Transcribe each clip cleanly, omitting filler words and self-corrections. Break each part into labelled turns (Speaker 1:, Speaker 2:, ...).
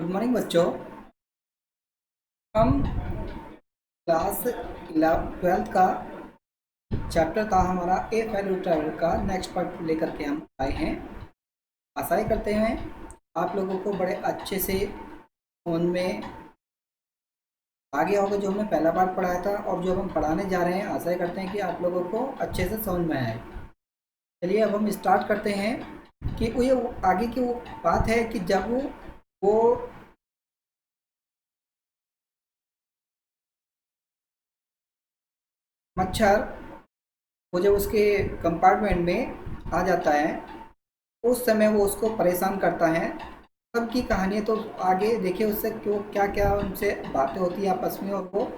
Speaker 1: Good morning बच्चों। हम class 12th का चैप्टर था हमारा ए वैल्यू ट्रैवल का नेक्स्ट पार्ट लेकर के हम आए हैं। आशा ही करते हैं आप लोगों को बड़े अच्छे से फोन में आ गया होगा जो हमने पहला पार्ट पढ़ाया था और जो हम पढ़ाने जा रहे हैं। आशा ही करते हैं कि आप लोगों को अच्छे से समझ में आए। चलिए अब हम स्टार्ट करते हैं कि वो ये आगे की वो बात है कि जब वो मच्छर वो जब उसके कंपार्टमेंट में आ जाता है उस समय वो उसको परेशान करता है। तब की कहानी तो आगे देखिए उससे क्यों क्या क्या उनसे बातें होती है आपस में और वो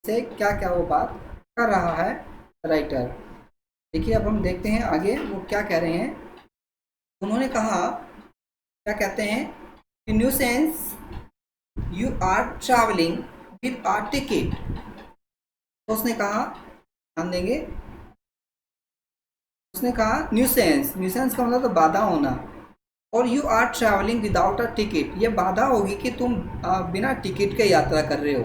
Speaker 1: से क्या क्या वो बात कर रहा है राइटर। देखिए अब हम देखते हैं आगे वो क्या कह रहे हैं। उन्होंने कहा क्या कहते हैं कि nuisance you are travelling with are ticket. तो उसने कहा ध्यान देंगे उसने कहा न्यूसेंस न्यूसेंस का मतलब तो बाधा होना और you are travelling without a ticket. ये बाधा होगी कि तुम बिना टिकट के यात्रा कर रहे हो।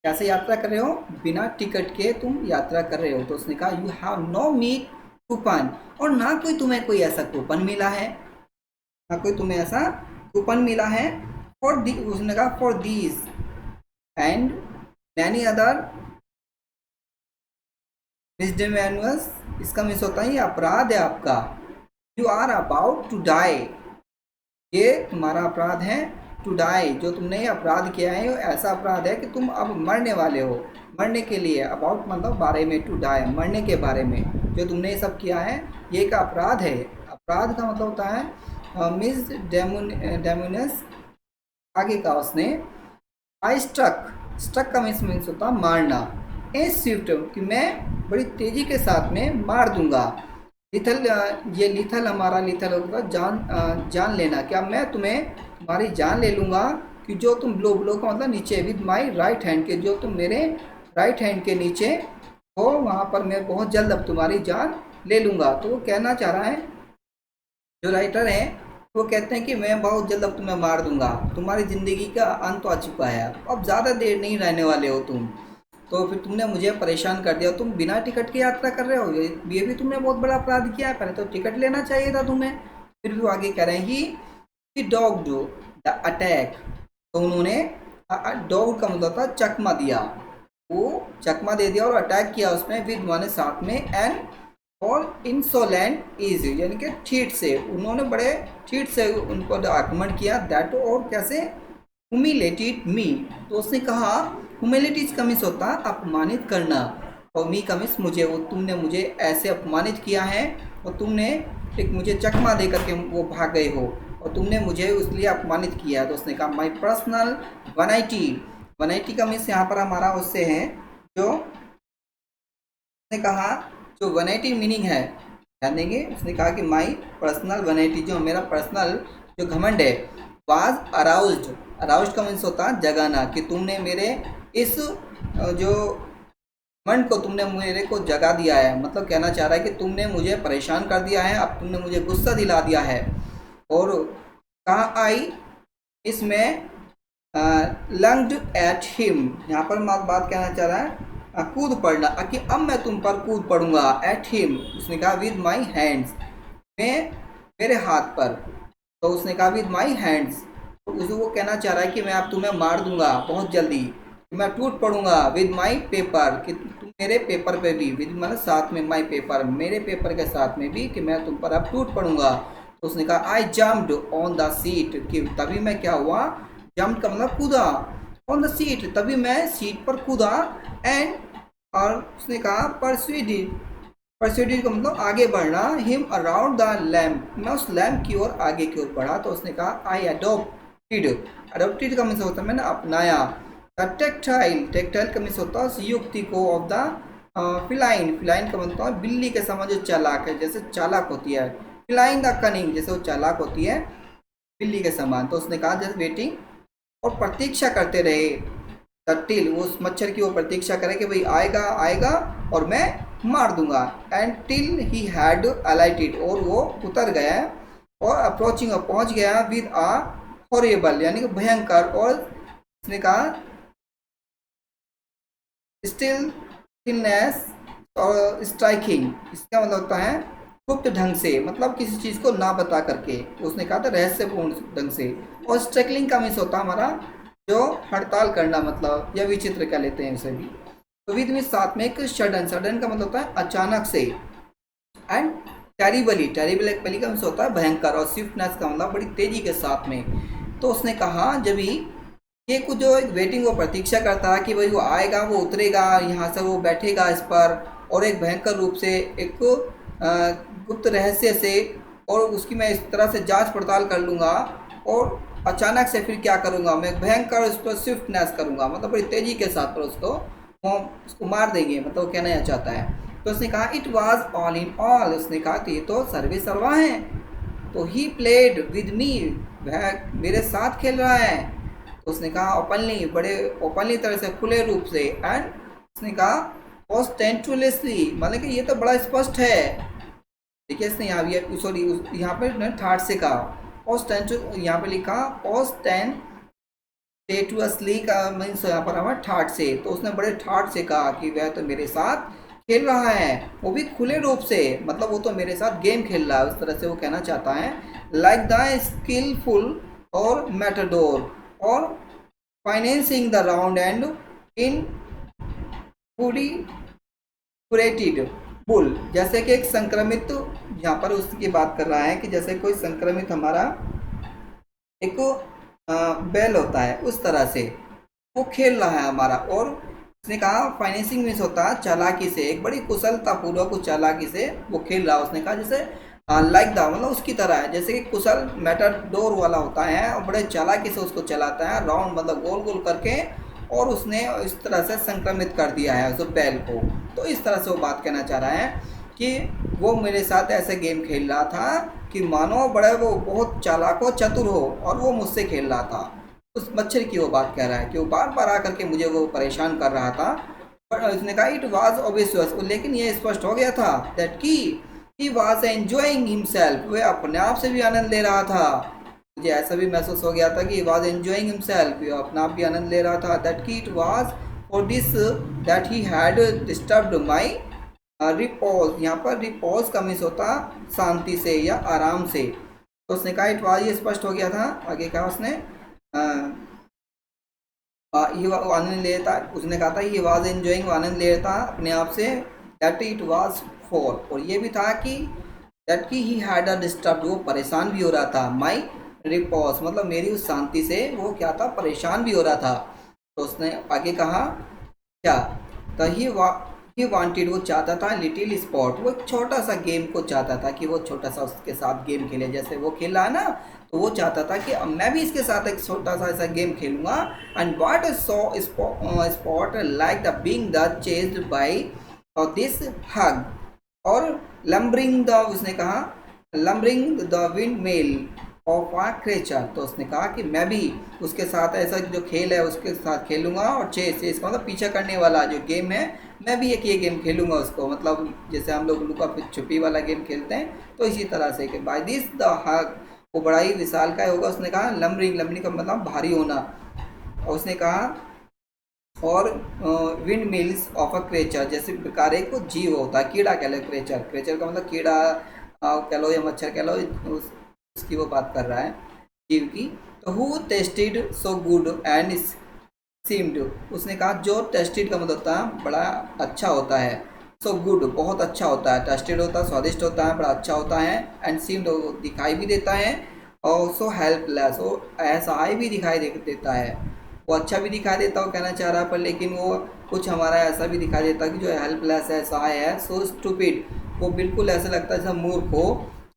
Speaker 1: कैसे यात्रा कर रहे हो? बिना टिकट के तुम यात्रा कर रहे हो। तो उसने कहा you have no meat coupon और ना कोई तुम्हें कोई ऐसा कूपन मिला है, ना कोई तुम्हें ऐसा कूपन मिला है। फॉर दी उसने कहा for these and many other misdemeanours. इसका मिस होता है ये अपराध है आपका। You are about to die. ये तुम्हारा अपराध है। टू डाई जो तुमने ये अपराध किया है वो ऐसा अपराध है कि तुम अब मरने वाले हो। मरने के लिए अबाउट मतलब बारे में, टू डाई मरने के बारे में जो तुमने ये सब किया है ये एक अपराध है। अपराध का मतलब होता है मिस डेमुनस। आगे का उसने आई स्ट्रक का मीन्स होता है मारना। ए स्विफ्ट कि मैं बड़ी तेजी के साथ में मार दूंगा। लिथल ये लिथल हमारा लिथल होगा जान लेना। क्या मैं तुम्हारी जान ले लूँगा कि जो तुम ब्लो का मतलब नीचे विद माई राइट हैंड के जो तुम मेरे राइट हैंड के नीचे हो वहाँ पर मैं बहुत जल्द अब तुम्हारी जान ले लूँगा। तो वो कहना चाह रहा है जो राइटर है वो कहते हैं कि मैं बहुत जल्द अब तुम्हें मार दूंगा। तुम्हारी ज़िंदगी का अंत आ चुका है, अब ज़्यादा देर नहीं रहने वाले हो तुम। तो फिर तुमने मुझे परेशान कर दिया। तुम बिना टिकट की यात्रा कर रहे हो, ये भी तुमने बहुत बड़ा अपराध किया है। पहले तो टिकट लेना चाहिए था तुम्हें। फिर भी वो आगे कह रहे हैं कि डॉग डू द अटैक। तो उन्होंने डॉग का मतलब था चकमा दिया। वो चकमा दे दिया और अटैक किया उसमें विद माने साथ में एंड और इंसोलेंट इज यानी कि ठीठ से। उन्होंने बड़े ठीठ से उनको आक्रमण किया। दैट और कैसे हुमिलेटेड मी। तो उसने कहा हुमिलिटीज का मिस होता अपमानित करना और मी का मिस मुझे। वो तुमने मुझे ऐसे अपमानित किया है और तुमने एक मुझे चकमा दे करके वो भाग गए हो और तुमने मुझे इसलिए अपमानित किया। तो उसने कहा माई पर्सनल वनाइटी। वनाइटी का मिस यहाँ पर हमारा उससे है जो उसने कहा जो वनाइटी मीनिंग है ध्यान देंगे। उसने कहा कि माई पर्सनल वनाइटी जो मेरा पर्सनल जो घमंड है वाज अराउज्ड। अराउज्ड का मीन्स होता है जगाना कि तुमने मेरे इस जो घमंड को तुमने मेरे को जगा दिया है। मतलब कहना चाह रहा है कि तुमने मुझे परेशान कर दिया है, अब तुमने मुझे गुस्सा दिला दिया है। और कहा आई इसमें लंग्ड एट हिम। यहाँ पर बात कहना चाह रहा है कूद पड़ना कि अब मैं तुम पर कूद पड़ूंगा। एट हिम उसने कहा विद माई हैंड्स मैं मेरे हाथ पर। तो उसने कहा विद माई हैंड्स तो उसे वो कहना चाह रहा है कि मैं अब तुम्हें मार दूंगा बहुत जल्दी, मैं टूट पड़ूंगा। विद माई पेपर कि तुम मेरे पेपर पे भी, विद मतलब साथ में, माई पेपर मेरे पेपर के साथ में भी कि मैं तुम पर अब टूट पड़ूंगा। तो उसने कहा आई जम्प्ड ऑन द सीट कि तभी मैं क्या हुआ, जम्प का मतलब कूदा, ऑन द सीट तभी मैं सीट पर कूदा। एंड और उसने कहा परस्यूडेड का मतलब आगे बढ़ना। हिम अराउंड द लैम्प मैं उस लैम्प की ओर आगे की ओर बढ़ा। तो उसने कहा आई अडोप्टेड का मतलब होता है मैंने अपनाया। टेक्टाइल का मतलब होता है युक्ति को ऑफ द फिलाइन का मतलब है बिल्ली के समान जो चालाक है, जैसे चालाक होती है। फिलाइन द कनिंग जैसे वो चालाक होती है बिल्ली के समान। तो उसने कहा जस्ट वेटिंग और प्रतीक्षा करते रहे। टिल वो उस मच्छर की वो प्रतीक्षा करे कि भाई आएगा आएगा और मैं मार दूंगा। एंड टिल ही हैड अलाइटेड और वो उतर गया और अप्रोचिंग पहुंच गया विद आ हॉरिबल यानी कि भयंकर, और इसने कहा स्टिल थिननेस और स्ट्राइकिंग, इसका मतलब होता है गुप्त ढंग से, मतलब किसी चीज़ को ना बता करके, उसने कहा था रहस्यपूर्ण ढंग से। और स्ट्रगलिंग का मीन्स होता है हमारा जो हड़ताल करना, मतलब या विचित्र कह लेते हैं उसे भी। तो विद में साथ में एक सडन, सडन का मतलब होता है अचानक से, एंड टेरिबली, टेरिबली का मीन्स होता है भयंकर, और स्विफ्टनेस का मतलब बड़ी तेजी के साथ में। तो उसने कहा जब ही ये कुछ जो एक वेटिंग, वो प्रतीक्षा करता है कि भाई वो आएगा, वो उतरेगा यहाँ से, वो बैठेगा इस पर, और एक भयंकर रूप से, एक गुप्त रहस्य से, और उसकी मैं इस तरह से जांच पड़ताल कर लूँगा, और अचानक से फिर क्या करूँगा मैं, भयंकर उस पर स्विफ्टनेस करूँगा, मतलब बड़ी तेज़ी के साथ पर उसको मार देंगे, मतलब वो कहना चाहता है। तो उसने कहा it was all in all, उसने कहा कि ये तो सर्वे सर्वा है। तो ही प्लेड विद मी, वह मेरे साथ खेल रहा है। तो उसने कहा ओपनली, बड़े ओपनली तरह से, खुले रूप से, एंड उसने कहा ऑस्टेंचुअसली, मतलब कि ये तो बड़ा स्पष्ट है। देखिए इसने यहाँ, सॉरी यहाँ पे थर्ड से कहा ऑस्टेंचु, यहाँ पे लिखा ऑस्टेंटेटुअसली का मीन्स यहाँ पर हमारा ठाट से। तो उसने बड़े ठाट से कहा कि वह तो मेरे साथ खेल रहा है, वो भी खुले रूप से, मतलब वो तो मेरे साथ गेम खेल रहा है, उस तरह से वो कहना चाहता है। लाइक द स्किलफुल और मैटाडोर और financing the round and in पूरी क्यूरेटेड बुल, जैसे कि एक संक्रमित, यहाँ पर उसकी बात कर रहा है कि जैसे कोई संक्रमित हमारा एक बैल होता है, उस तरह से वो खेल रहा है हमारा। और उसने कहा फाइनेंसिंग मीन्स होता है चालाकी से, एक बड़ी कुशलता पूर्वक उस चालाकी से वो खेल रहा है। उसने कहा जैसे लाइक द, मतलब उसकी तरह है, जैसे कि कुशल मैटाडोर वाला होता है, और बड़े चालाकी से उसको चलाता है, राउंड मतलब गोल गोल करके, और उसने इस तरह से संक्रमित कर दिया है उस बैल को। तो इस तरह से वो बात कहना चाह रहा है कि वो मेरे साथ ऐसे गेम खेल रहा था कि मानो बड़े वो बहुत चालाक हो, चतुर हो, और वो मुझसे खेल रहा था। उस मच्छर की वो बात कह रहा है कि वो बार बार आकर के मुझे वो परेशान कर रहा था। पर उसने कहा इट वाज ऑब्वियस, लेकिन ये स्पष्ट हो गया था दैट की ही वाज एंजॉइंग हिमसेल्फ, वह अपने आप से भी आनंद ले रहा था। मुझे ऐसा भी महसूस हो गया था कि ही वाज एंजॉइंग हिमसेल्फ, वह अपने आप भी आनंद ले रहा था। दैट की it was for this that he had disturbed my repose, यहाँ पर रिपोज का मीन्स होता शांति से या आराम से। तो उसने कहा इट वाज, ये स्पष्ट हो गया था। आगे कहा उसने ये आनंद लेता, उसने कहा था ये वाज एंजॉइंग, आनंद ले रहा था अपने आप से। दैट इट वाज फॉर, और ये भी था कि दैट की ही हैड अ डिस्टर्ब, वो परेशान भी हो रहा था, माई रिपोज मतलब मेरी उस शांति से वो क्या था, परेशान भी हो रहा था। तो उसने आगे कहा क्या, तो ही वांटेड, वो चाहता था लिटिल स्पॉट, वो एक छोटा सा गेम को चाहता था कि वो छोटा सा उसके साथ गेम खेले, जैसे वो खेल रहा है ना, तो वो चाहता था कि अब मैं भी इसके साथ एक छोटा सा ऐसा गेम खेलूंगा। And what so spot like the being the chased by this hug और लंबरिंग द, उसने कहा lumbering the windmill of a creature. तो उसने कहा कि मैं भी उसके साथ ऐसा जो खेल है उसके साथ खेलूंगा, और चेस का मतलब पीछा करने वाला जो गेम है, मैं भी एक ये गेम खेलूंगा उसको, मतलब जैसे हम लोग लुका छुपी वाला गेम खेलते हैं, तो इसी तरह से कि बाय दिस द हग, वो बड़ा ही विशाल का होगा। उसने कहा लंबरिंग, लंबरिंग का मतलब भारी होना। और उसने कहा और wind mills of a creature, जैसे प्रकार एक जीव होता है, कीड़ा कह लो, क्रेचर, क्रेचर का मतलब कीड़ा कह लो या मच्छर कह लो, उसकी वो बात कर रहा है जीव की। तो who tested so good and seemed, उसने कहा जो टेस्टेड का मतलब होता है बड़ा अच्छा होता है, सो गुड बहुत अच्छा होता है, टेस्टेड होता है स्वादिष्ट होता है, बड़ा अच्छा होता है, एंड सीम्ड दिखाई भी देता है, और सो हेल्पलेस, वो असहाय भी दिखाई देता है। वो अच्छा भी दिखाई देता है, वो कहना चाह रहा है, पर लेकिन वो कुछ हमारा ऐसा भी दिखाई देता है कि जो हेल्पलेस है, असहाय है। सो स्टूपिड, वो बिल्कुल ऐसा लगता है जैसा मूर्ख हो।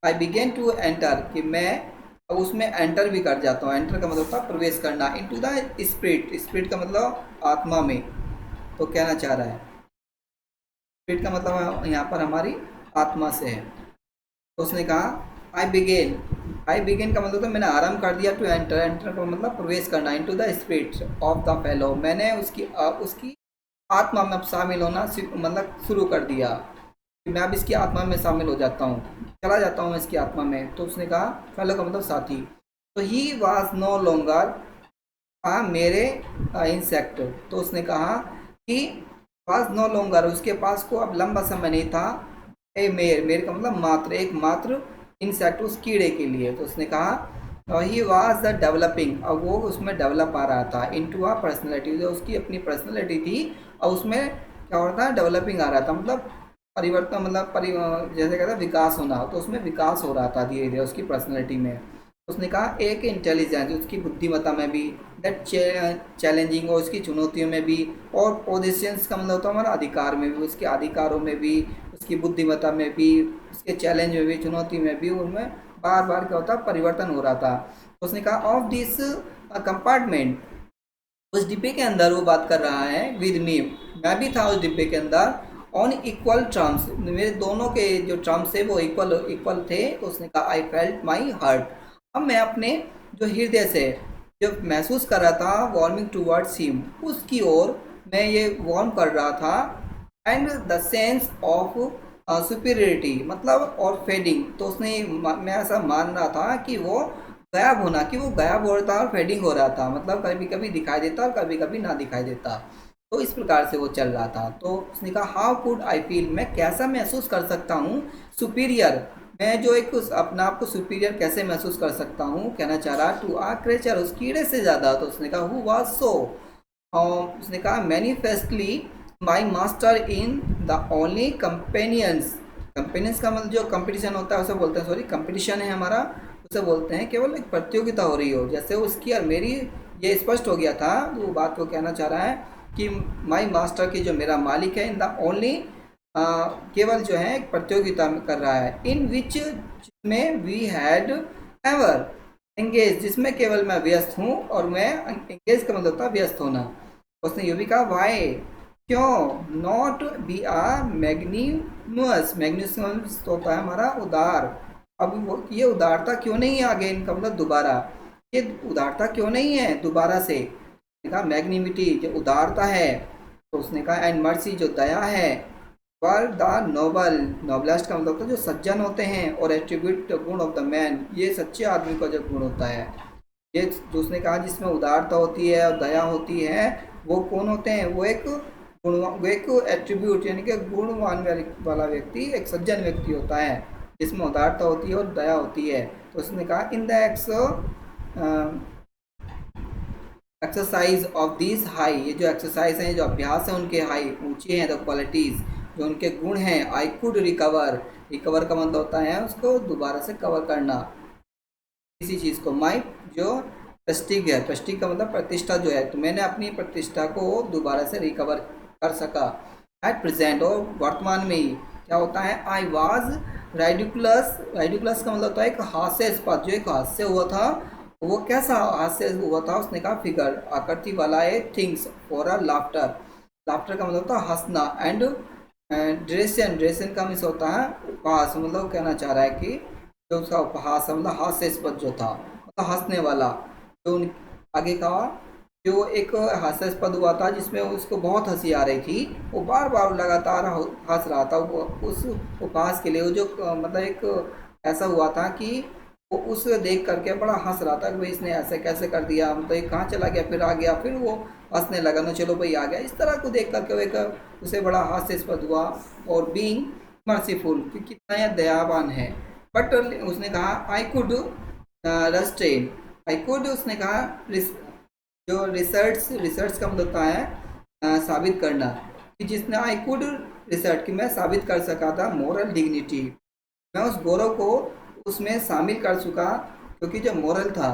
Speaker 1: आई बिगेन टू एंटर, कि मैं अब उसमें एंटर भी कर जाता हूँ। एंटर का मतलब था प्रवेश करना, इनटू द स्पिरिट, स्पिरिट का मतलब आत्मा में, तो कहना चाह रहा है स्पिरिट का मतलब यहाँ पर हमारी आत्मा से है। तो उसने कहा आई बिगेन का मतलब तो मैंने आरंभ कर दिया, टू एंटर, एंटर का मतलब प्रवेश करना, into the spirit of the fellow, मैंने उसकी आत्मा में शामिल होना मतलब शुरू कर दिया, कि मैं अब इसकी आत्मा में शामिल हो जाता हूँ, चला जाता हूँ मैं इसकी आत्मा में। तो उसने कहा फेलो का मतलब साथी। तो ही वॉज नो लॉन्गर मेरे इंसेक्ट। तो उसने कहा कि वॉज नो लॉन्गर, उसके पास को अब लंबा समय नहीं था, ए मेर का मतलब मात्र, एक मात्र इंसेक्ट, उस कीड़े के लिए। तो उसने कहा ही वॉज द डेवलपिंग, अब वो उसमें डेवलप आ रहा था इनटू अ पर्सनैलिटी, जो उसकी अपनी पर्सनैलिटी थी और उसमें क्या हो रहा था, डेवलपिंग आ रहा था, मतलब परिवर्तन, मतलब जैसे कहते हैं विकास होना, तो उसमें विकास हो रहा था धीरे धीरे उसकी पर्सनैलिटी में। उसने कहा एक इंटेलिजेंस, उसकी बुद्धिमत्ता में भी, दैट चैलेंजिंग, और उसकी चुनौतियों में भी, और पोजिशंस का मतलब होता है हमारा अधिकार में भी, उसके अधिकारों में भी, उसकी बुद्धिमत्ता में भी, उसके चैलेंज में भी, चुनौती में भी, उनमें बार बार क्या होता परिवर्तन हो रहा था। तो उसने कहा ऑफ दिस कंपार्टमेंट, उस डिब्बे के अंदर वो बात कर रहा है, विद मी, मैं भी था उस डिब्बे के अंदर, ऑन इक्वल टर्म्स, मेरे दोनों के जो टर्म्स थे वो इक्वल इक्वल थे। तो उसने कहा आई फेल्ट माई हार्ट, अब मैं अपने जो हृदय से जो महसूस कर रहा था वार्मिंग टूवर्ड्स हिम, उसकी ओर मैं ये वार्म कर रहा था, and the sense of superiority, मतलब और फेडिंग, तो उसने मैं ऐसा मान रहा था कि वो गायब होना, कि वो गायब हो रहा था और फेडिंग हो रहा था, मतलब कभी कभी दिखाई देता और कभी कभी ना दिखाई देता। तो इस प्रकार से वो चल रहा था। तो उसने कहा हाउ कुड आई फील, मैं कैसा महसूस कर सकता हूँ सुपीरियर, मैं जो एक अपना आप को सुपीरियर कैसे महसूस कर सकता हूँ, कहना चाह रहा टू आ क्रेचर, उस कीड़े से ज़्यादा। तो उसने कहा हु वाज सो, उसने कहा manifestly my master in the only companions, companions का मतलब जो कंपटीशन होता है उसे बोलते हैं, सॉरी कंपटीशन है हमारा, उसे बोलते हैं, केवल एक प्रतियोगिता हो रही हो, जैसे उसकी और मेरी ये स्पष्ट हो गया था। वो बात को कहना चाह रहा है कि माई मास्टर की जो मेरा मालिक है, इन द ओनली, केवल जो है एक प्रतियोगिता में कर रहा है, इन विच, जिसमें वी हैड एवर एंगेज, जिसमें केवल मैं व्यस्त हूँ, और मैं एंगेज का मतलब होता है व्यस्त होना। उसने ये भी कहा वाई, क्यों, नॉट बी आ मैग्नीमस, मैग्नीमस होता है हमारा उदार, अब वो ये उदारता क्यों नहीं है आगे, इनका मतलब दोबारा, ये उदारता क्यों नहीं है दोबारा से, कहा मैग्निमिटी जो उदारता है। तो उसने कहा एंड मर्सी जो दया है, वर द नोबल, नोबलेस्ट का मतलब होता है जो सज्जन होते हैं, और एट्रीब्यूट गुण ऑफ द मैन, ये सच्चे आदमी का जो गुण होता है। ये जो उसने कहा जिसमें उदारता होती है और दया होती है, वो कौन होते हैं, वो एक गुण, वो एक एट्रीब्यूट यानी कि गुणवान वाला व्यक्ति एक सज्जन व्यक्ति होता है, जिसमें उदारता होती है और दया होती है। तो उसने कहा in the exercise of this high, ये जो एक्सरसाइज हैं, जो अभ्यास हैं उनके हाई, ऊंचे हैं, द क्वालिटीज़ जो उनके गुण हैं, आई कुड रिकवर, रिकवर का मतलब होता है उसको दोबारा से कवर करना किसी चीज़ को, माई जो प्रेस्टिग है, प्रेस्टिग का मतलब प्रतिष्ठा जो है, तो मैंने अपनी प्रतिष्ठा को दोबारा से रिकवर कर सका एट प्रेजेंट, और वर्तमान में ही क्या होता है, आई वॉज राइडिकुलस, राइडिकुलस का मतलब होता है एक हास्यास्पद, जो एक हास्य हुआ था, वो कैसा हास्य हुआ था, उसने कहा फिगर, आकृति वाला है, things for a laughter, laughter का मतलब होता है हंसना, एंड ड्रेसन, ड्रेसन का मिस होता है उपहास, मतलब कहना चाह रहा है कि जो उसका उपहास है मतलब हास्यास्पद जो था, मतलब हंसने वाला, जो आगे का जो एक हास्यास्पद हुआ था जिसमें उसको बहुत हंसी आ रही थी, वो बार बार लगातार हंस रहा था, वो उस उपहास के लिए, वो जो मतलब एक ऐसा हुआ था कि वो उसे देख करके बड़ा हंस रहा था कि भाई इसने ऐसे कैसे कर दिया, मतलब ये कहाँ चला गया, फिर आ गया, फिर वो हंसने लगा, ना चलो भाई आ गया, इस तरह को देख करके वो एक उसे बड़ा हास्यास्पद हुआ, और बीइंग मर्सीफुल कि कितना यह दयावान है। बट उसने कहा I could restrain, I could, उसने कहा जो रिसर्च, रिसर्च का मतलब होता है साबित करना, कि जिसने आई कुड रिसर्च, कि मैं साबित कर सका था मोरल डिग्निटी, मैं उस गौरव को उसमें शामिल कर चुका, क्योंकि जो मोरल था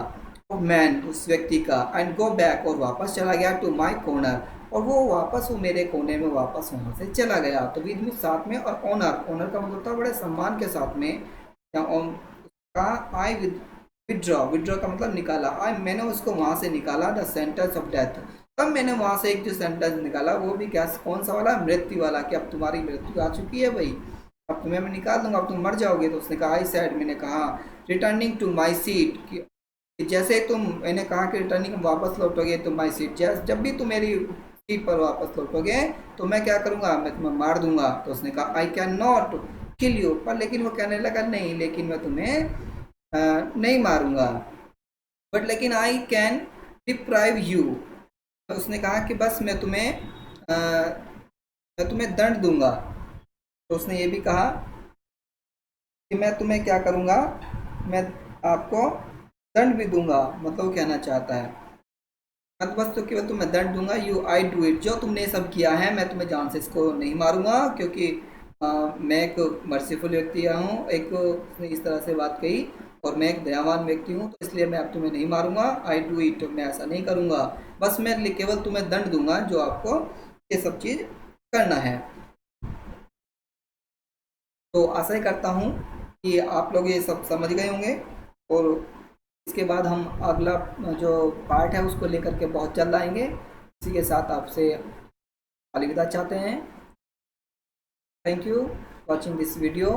Speaker 1: ऑफ मैन, उस व्यक्ति का, एंड गो बैक, और वापस चला गया टू माई कॉर्नर, और वो वापस वो मेरे कोने में वापस वहाँ से चला गया। तो विद में साथ में, और ऑनर, ऑनर का मतलब होता है बड़े सम्मान के साथ में, या का आई विदड्रॉ, विदड्रॉ का मतलब निकाला, आई मैंने उसको वहाँ से निकाला, द सेंटेंस ऑफ डेथ, तब मैंने वहाँ से एक जो सेंटेंस निकाला वो भी क्या, कौन सा वाला, मृत्यु वाला, कि अब तुम्हारी मृत्यु आ चुकी है भाई, अब तुम्हें मैं निकाल दूंगा, अब तुम मर जाओगे। तो उसने कहा आई सेड, मैंने कहा रिटर्निंग टू माई सीट, कि जैसे तुम, मैंने कहा कि रिटर्निंग वापस लौटोगे तुम माई सीट, जब भी तुम मेरी सीट पर वापस लौटोगे तो मैं क्या करूँगा, मैं तुम्हें मार दूंगा। तो उसने कहा I can not kill you, पर लेकिन वो कहने लगा नहीं, लेकिन मैं तुम्हें नहीं मारूंगा। बट लेकिन आई कैन डिप्राइव यू, उसने कहा कि बस मैं तुम्हें दंड दूंगा। तो उसने ये भी कहा कि मैं तुम्हें क्या करूंगा, मैं आपको दंड भी दूंगा, मतलब वो कहना चाहता है बस तो केवल तुम्हें दंड दूंगा, यू आई डू इट, जो तुमने ये सब किया है मैं तुम्हें जान से इसको नहीं मारूंगा, क्योंकि मैं एक मर्सीफुल व्यक्ति हूँ, एक उसने इस तरह से बात कही, और मैं एक दयावान व्यक्ति हूँ, तो इसलिए मैं अब तुम्हें नहीं मारूंगा, आई डू इट, मैं ऐसा नहीं करूंगा, बस मैं केवल तुम्हें दंड दूंगा जो आपको ये सब चीज़ करना है। तो आशा ही करता हूँ कि आप लोग ये सब समझ गए होंगे, और इसके बाद हम अगला जो पार्ट है उसको लेकर के बहुत जल्द आएंगे। इसी के साथ आपसे अलविदा चाहते हैं। Thank you watching this video.